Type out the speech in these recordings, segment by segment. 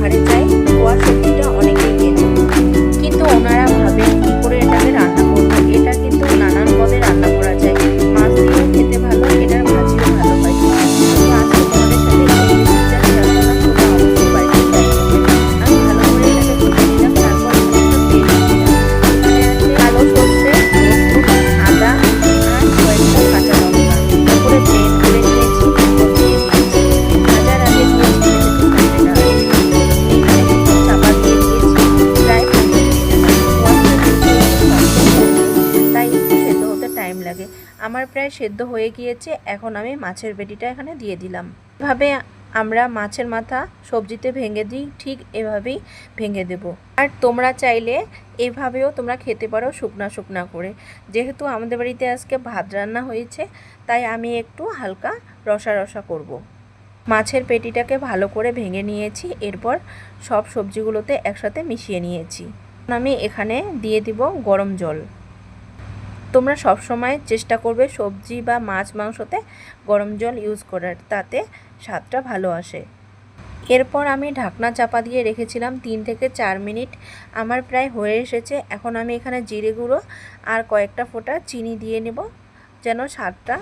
বাহারে যায় কোয়া সবজিটা অনেকেই কেনে, কিন্তু ওনারা ভাবেন কী করে এটাকে রান্না করবো। এটা কিন্তু নানান পদে রান্না করা যায়, মাছ দিয়েও খেতে ভালো, এটার ভাজিও ভালো হয়। তো আজকে তোমাদের সাথে এই রেসিপিটা শেয়ার করলাম, তোমরা অবশ্যই বাড়িতে ট্রাই করবে। আমি ভালো করে এটাকে ভেজে নিলাম, তারপর এখানে একটা পেস্ট দিলাম। এখানে আছে কালো সর্ষে, রসুন, আদা আর কয়েকটা কাঁচা লঙ্কা তারপরে ব্লেন্ড করে নিয়েছি, এরপর দিয়ে দিয়েছি। ভাজার আগে দিয়েছি যাতে একটু ফেটে না আসে। এখানে একটু চাপা দিয়ে দিয়েছি প্রায় 15 মিনিটের মতো। ওয়াশটা যেহেতু একটু শক্ত, তাই একটু সেদ্ধ হতে টাইম লাগে। আমার প্রায় সেদ্ধ হয়ে গিয়েছে। এখন আমি মাছের পেটিটা এখানে দিয়ে দিলাম। এভাবে আমরা মাছের মাথা সবজিতে ভেঙে দিই, ঠিক এভাবেই ভেঙে দেব। আর তোমরা চাইলে এভাবেও তোমরা খেতে পারো শুকনা শুকনা করে। যেহেতু আমাদের বাড়িতে আজকে ভাত রান্না হয়েছে, তাই আমি একটু হালকা রসা রসা করব। মাছের পেটিটাকে ভালো করে ভেঙে নিয়েছি, এরপর সব সবজিগুলোতে একসাথে মিশিয়ে নিয়েছি। আমি এখানে দিয়ে দিব গরম জল। তোমরা সব সময় চেষ্টা করবে সবজি বা মাছ মাংসতে গরম জল ইউজ করার, তাতে স্বাদটা ভালো আসে। এরপর আমি ঢাকনা চাপা দিয়ে রেখেছিলাম 3 থেকে 4 মিনিট। আমার প্রায় হয়ে এসেছে। এখন আমি এখানে জিরে গুঁড়ো আর কয়েকটা ফোঁটা চিনি দিয়ে নেব যেন স্বাদটা।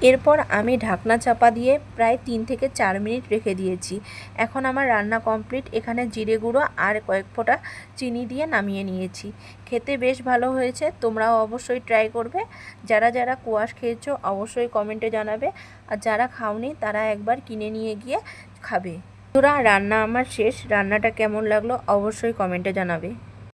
এরপর আমি ঢাকনা চাপা দিয়ে প্রায় 3 থেকে 4 মিনিট রেখে দিয়েছি। এখন আমার রান্না কমপ্লিট। এখানে জিরে গুঁড়ো আর কয়েক ফোঁটা চিনি দিয়ে নামিয়ে নিয়েছি। খেতে বেশ ভালো হয়েছে, তোমরাও অবশ্যই ট্রাই করবে। যারা যারা কোয়াশ খেয়েছো অবশ্যই কমেন্টে জানাবে, আর যারা খাওনি তারা একবার কিনে নিয়ে গিয়ে খাবে। বন্ধুরা, রান্না আমার শেষ। রান্নাটা কেমন লাগলো অবশ্যই কমেন্টে জানাবে।